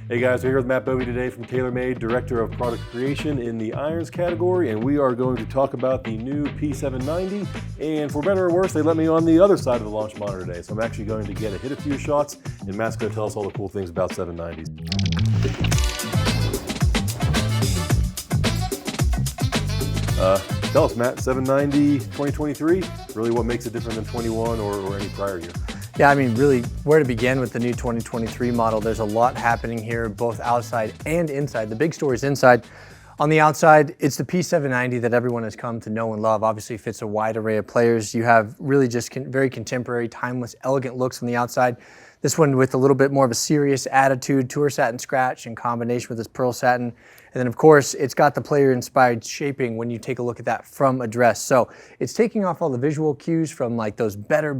Hey guys, we're here with Matt Bovee today from TaylorMade, Director of Product Creation in the irons category, and we are going to talk about the new P790. And for better or worse, they let me on the other side of the launch monitor today, so I'm actually going to hit a few shots, and Matt's going to tell us all the cool things about 790s. Tell us, Matt, 790 2023, really what makes it different than 21 or any prior year? Yeah, I mean, really, where to begin with the new 2023 model? There's a lot happening here, both outside and inside. The big story is inside. On the outside, it's the P790 that everyone has come to know and love. Obviously, fits a wide array of players. You have really just very contemporary, timeless, elegant looks on the outside. This one with a little bit more of a serious attitude, tour satin scratch in combination with this pearl satin. And then of course, it's got the player-inspired shaping when you take a look at that from a dress. So it's taking off all the visual cues from like those better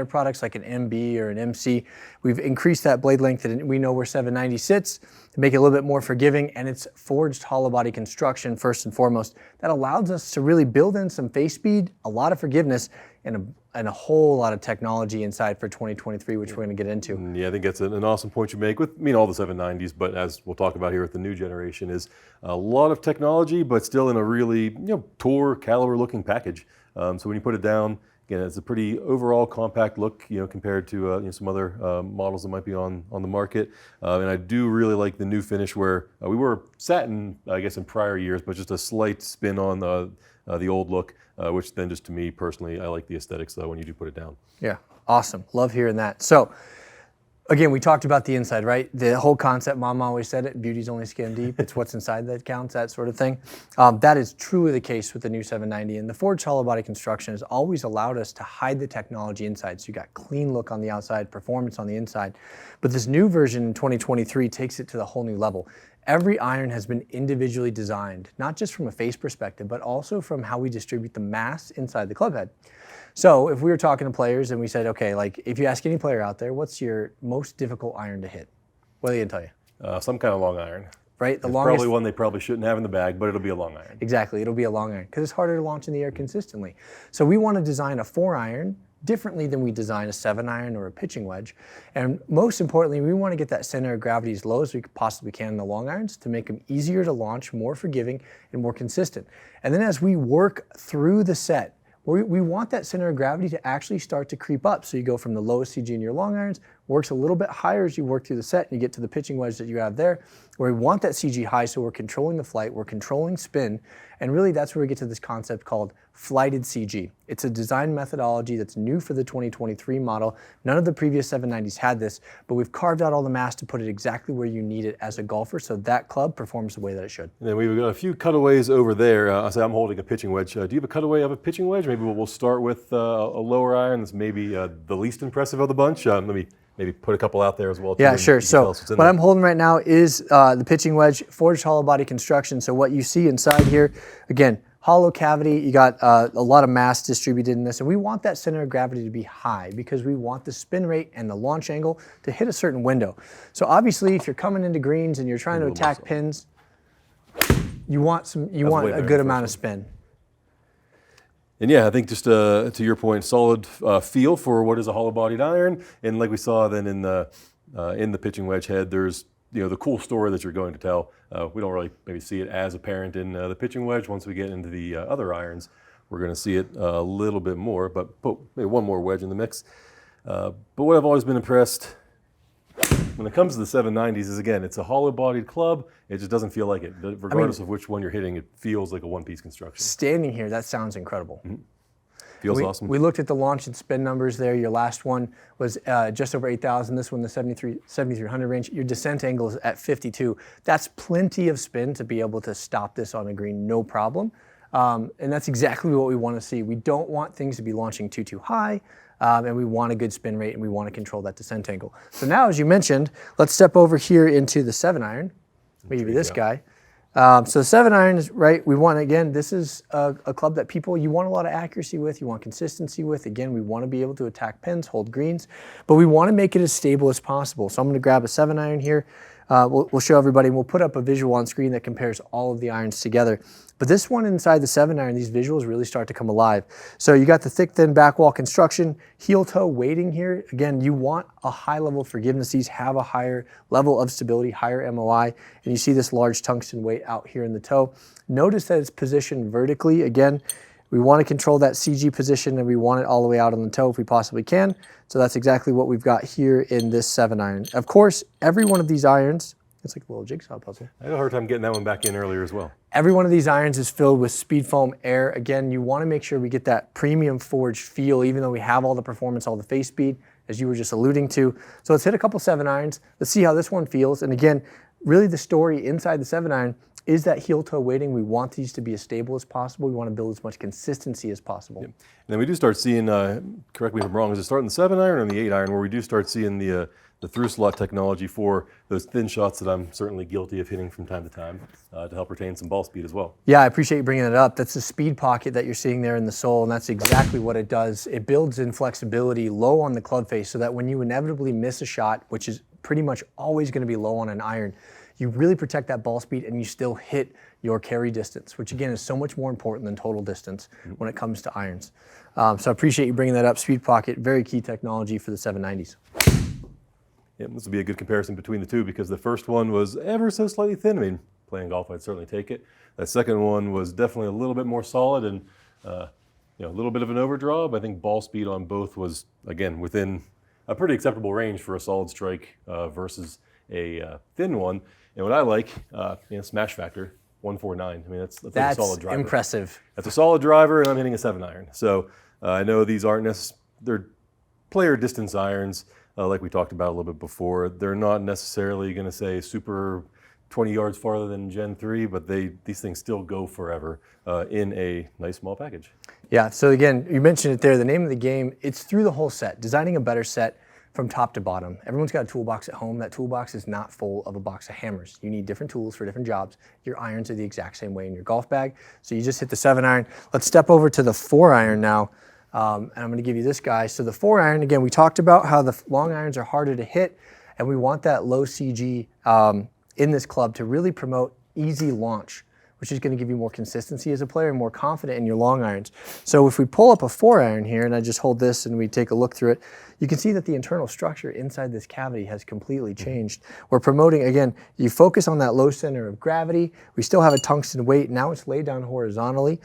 products like an MB or an MC. We've increased that blade length and we know where 790 sits to make it a little bit more forgiving, and it's forged hollow body construction first and foremost. That allows us to really build in some face speed, a lot of forgiveness, and a whole lot of technology inside for 2023, which we're going to get into. Yeah, I think that's an awesome point you make with all the 790s, but as we'll talk about here with the new generation, is a lot of technology, but still in a really tour caliber looking package. So when you put it down, again, it's a pretty overall compact look, compared to some other models that might be on the market. And I do really like the new finish where we were satin, I guess, in prior years, but just a slight spin on the old look, which then just to me personally, I like the aesthetics though when you do put it down. Yeah, awesome. Love hearing that. So again, we talked about the inside, right? The whole concept, Mom always said it, beauty's only skin deep. It's what's inside that counts, that sort of thing. That is truly the case with the new 790. And the forged hollow body construction has always allowed us to hide the technology inside. So you got clean look on the outside, performance on the inside. But this new version in 2023 takes it to the whole new level. Every iron has been individually designed, not just from a face perspective, but also from how we distribute the mass inside the club head. So if we were talking to players and we said, okay, like if you ask any player out there, what's your most difficult iron to hit? What are they gonna tell you? Some kind of long iron. Right? Probably one they probably shouldn't have in the bag, but it'll be a long iron. Exactly, it'll be a long iron because it's harder to launch in the air consistently. So we want to design a 4-iron differently than we design a 7-iron or a pitching wedge. And most importantly, we want to get that center of gravity as low as we possibly can in the long irons to make them easier to launch, more forgiving, and more consistent. And then as we work through the set, we want that center of gravity to actually start to creep up. So you go from the lowest CG in your long irons, works a little bit higher as you work through the set, and you get to the pitching wedge that you have there, where we want that CG high, so we're controlling the flight, we're controlling spin, and really that's where we get to this concept called flighted CG. It's a design methodology that's new for the 2023 model. None of the previous 790s had this, but we've carved out all the mass to put it exactly where you need it as a golfer, so that club performs the way that it should. And then we've got a few cutaways over there. I'm holding a pitching wedge. Do you have a cutaway of a pitching wedge? Maybe we'll start with a lower iron that's maybe the least impressive of the bunch. Let me maybe put a couple out there as well. Yeah, sure. So what I'm holding right now is the pitching wedge, forged hollow body construction. So what you see inside here, again, hollow cavity, you got a lot of mass distributed in this, and we want that center of gravity to be high because we want the spin rate and the launch angle to hit a certain window. So obviously, if you're coming into greens and you're trying to attack pins, you want a good amount of spin. And yeah, I think just to your point, solid feel for what is a hollow-bodied iron, and like we saw then in the pitching wedge head, there's the cool story that you're going to tell. We don't really maybe see it as apparent in the pitching wedge. Once we get into the other irons, we're going to see it a little bit more. But put maybe one more wedge in the mix. But what I've always been impressed when it comes to the 790s is, again, it's a hollow-bodied club. It just doesn't feel like it. Regardless of which one you're hitting, it feels like a one-piece construction. Standing here, that sounds incredible. Mm-hmm. Feels awesome. We looked at the launch and spin numbers there. Your last one was just over 8,000. This one, the 7,300 range. Your descent angle is at 52. That's plenty of spin to be able to stop this on a green, no problem. And that's exactly what we want to see. We don't want things to be launching too high. And we want a good spin rate, and we want to control that descent angle. So now, as you mentioned, let's step over here into the 7-iron, maybe this guy. So the 7-iron is right. We want, again, this is a club that you want a lot of accuracy with, you want consistency with. Again, we want to be able to attack pins, hold greens, but we want to make it as stable as possible. So I'm going to grab a 7-iron here. we'll show everybody, and we'll put up a visual on screen that compares all of the irons together. But this one inside the 7-iron, these visuals really start to come alive. So you got the thick, thin back wall construction, heel toe weighting here. Again, you want a high level of forgiveness. These have a higher level of stability, higher MOI, and you see this large tungsten weight out here in the toe. Notice that it's positioned vertically. Again, we want to control that CG position, and we want it all the way out on the toe if we possibly can. So that's exactly what we've got here in this 7-iron. Of course, every one of these irons, it's like a little jigsaw puzzle. I had a hard time getting that one back in earlier as well. Every one of these irons is filled with speed foam air. Again, you want to make sure we get that premium forged feel, even though we have all the performance, all the face speed, as you were just alluding to. So let's hit a couple 7-irons. Let's see how this one feels. And again, really the story inside the 7-iron is that heel toe weighting. We want these to be as stable as possible. We want to build as much consistency as possible. Yep. And then we do start seeing, correct me if I'm wrong, is it starting the 7-iron or the 8-iron, where we do start seeing the through slot technology for those thin shots that I'm certainly guilty of hitting from time to time to help retain some ball speed as well. Yeah, I appreciate you bringing that up. That's the speed pocket that you're seeing there in the sole, and that's exactly what it does. It builds in flexibility low on the club face so that when you inevitably miss a shot, which is pretty much always going to be low on an iron, you really protect that ball speed and you still hit your carry distance, which again is so much more important than total distance when it comes to irons. So I appreciate you bringing that up. Speed pocket, very key technology for the 790s. Yeah, this would be a good comparison between the two because the first one was ever so slightly thin. I mean, playing golf, I'd certainly take it. That second one was definitely a little bit more solid and a little bit of an overdraw, but I think ball speed on both was, again, within a pretty acceptable range for a solid strike versus a thin one. And what I like, smash factor, 149. I mean, that's like a solid driver. Impressive. That's a solid driver, and I'm hitting a 7-iron. So I know these aren't they're player distance irons. Like we talked about a little bit before, they're not necessarily going to say super 20 yards farther than Gen 3, but these things still go forever in a nice small package. Yeah, so again, you mentioned it there, the name of the game, it's through the whole set, designing a better set from top to bottom. Everyone's got a toolbox at home. That toolbox is not full of a box of hammers. You need different tools for different jobs. Your irons are the exact same way in your golf bag. So you just hit the 7-iron. Let's step over to the 4-iron now. And I'm going to give you this guy. So the 4-iron, again, we talked about how the long irons are harder to hit, and we want that low CG in this club to really promote easy launch, which is going to give you more consistency as a player and more confident in your long irons. So if we pull up a 4-iron here, and I just hold this and we take a look through it, you can see that the internal structure inside this cavity has completely changed. We're promoting, again, you focus on that low center of gravity. We still have a tungsten weight. Now it's laid down horizontally.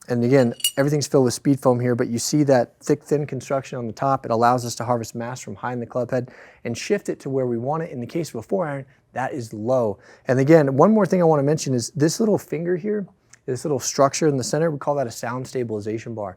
And again, everything's filled with speed foam here, but you see that thick, thin construction on the top. It allows us to harvest mass from high in the club head and shift it to where we want it. In the case of a 4-iron, that is low. And again, one more thing I want to mention is this little finger here, this little structure in the center, we call that a sound stabilization bar.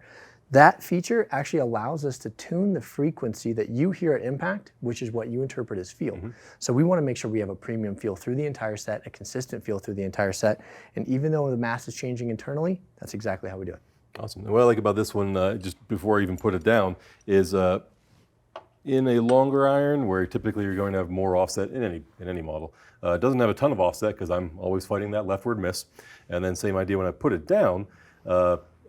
That feature actually allows us to tune the frequency that you hear at impact, which is what you interpret as feel. So we want to make sure we have a premium feel through the entire set, a consistent feel through the entire set. And even though the mass is changing internally, that's exactly how we do it. Awesome. And what I like about this one, just before I even put it down, is in a longer iron, where typically you're going to have more offset in any model, it doesn't have a ton of offset because I'm always fighting that leftward miss. And then same idea when I put it down,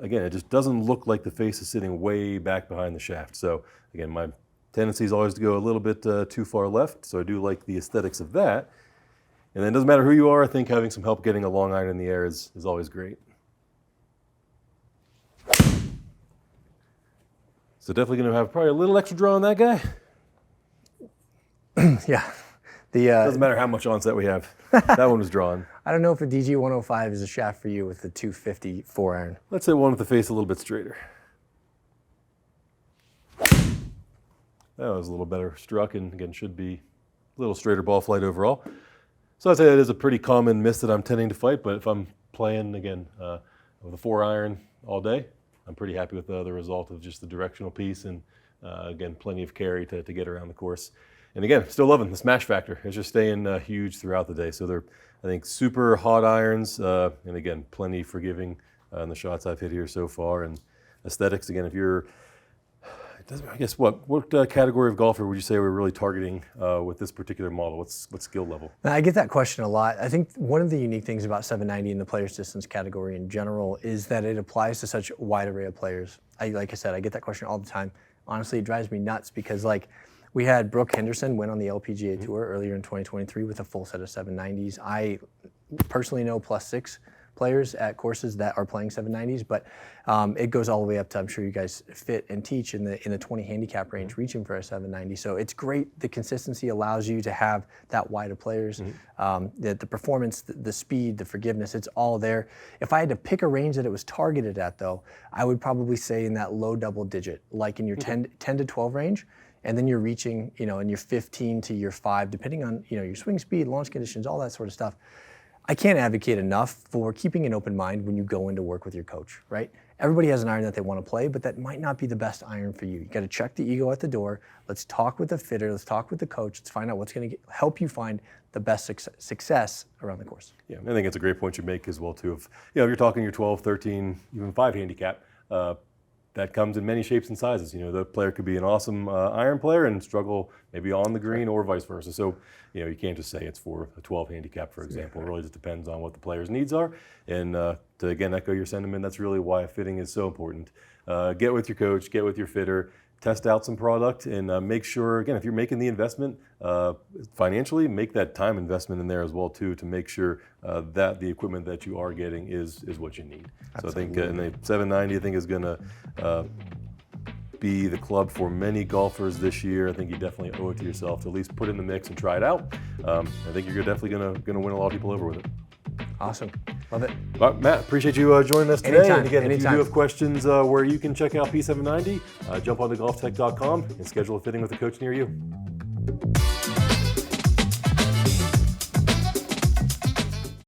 again, it just doesn't look like the face is sitting way back behind the shaft. So again, my tendency is always to go a little bit too far left, so I do like the aesthetics of that. And then it doesn't matter who you are, I think having some help getting a long iron in the air is always great. So definitely going to have probably a little extra draw on that guy. Yeah. Doesn't matter how much onset we have. That one was drawn. I don't know if a DG 105 is a shaft for you with the 250 4-iron. Let's hit one with the face a little bit straighter. That was a little better struck, and again, should be a little straighter ball flight overall. So I'd say that is a pretty common miss that I'm tending to fight, but if I'm playing, again, with a 4-iron all day, I'm pretty happy with the result of just the directional piece and, again, plenty of carry to get around the course. And again, still loving the smash factor. It's just staying huge throughout the day. So they're, I think, super hot irons, and again, plenty forgiving in the shots I've hit here so far. And aesthetics, again, if you're, I guess, what category of golfer would you say we're really targeting with this particular model? What skill level? Now, I get that question a lot. I think one of the unique things about 790 in the player's distance category in general is that it applies to such a wide array of players. Like I said, I get that question all the time. Honestly, it drives me nuts because, like, We had Brooke Henderson win on the LPGA Tour earlier in 2023 with a full set of 790s. I personally know +6 players at courses that are playing 790s, but it goes all the way up to, I'm sure you guys fit and teach in the 20 handicap range, reaching for a 790. So it's great. The consistency allows you to have that wide of players. The performance, the speed, the forgiveness, it's all there. If I had to pick a range that it was targeted at, though, I would probably say in that low double digit, like in your 10 to 12 range. And then you're reaching, in your 15 to your 5, depending on, your swing speed, launch conditions, all that sort of stuff. I can't advocate enough for keeping an open mind when you go into work with your coach, right? Everybody has an iron that they want to play, but that might not be the best iron for you. You got to check the ego at the door. Let's talk with the fitter. Let's talk with the coach. Let's find out what's going to help you find the best success around the course. Yeah, I think it's a great point you make as well, too. If you're talking your 12, 13, even 5 handicap, that comes in many shapes and sizes. The player could be an awesome iron player and struggle maybe on the green or vice versa. So, you can't just say it's for a 12 handicap, for example. It really just depends on what the player's needs are. And to, again, echo your sentiment, that's really why fitting is so important. Get with your coach, get with your fitter, test out some product, and make sure, again, if you're making the investment financially, make that time investment in there as well, too, to make sure that the equipment that you are getting is what you need. Absolutely. So I think and the 790, I think, is going to be the club for many golfers this year. I think you definitely owe it to yourself to at least put it in the mix and try it out. I think you're definitely going to win a lot of people over with it. Awesome. Love it. Well, Matt, appreciate you joining us today. Anytime. And again, if Anytime. you do have questions where you can check out P790, jump onto golftec.com and schedule a fitting with a coach near you.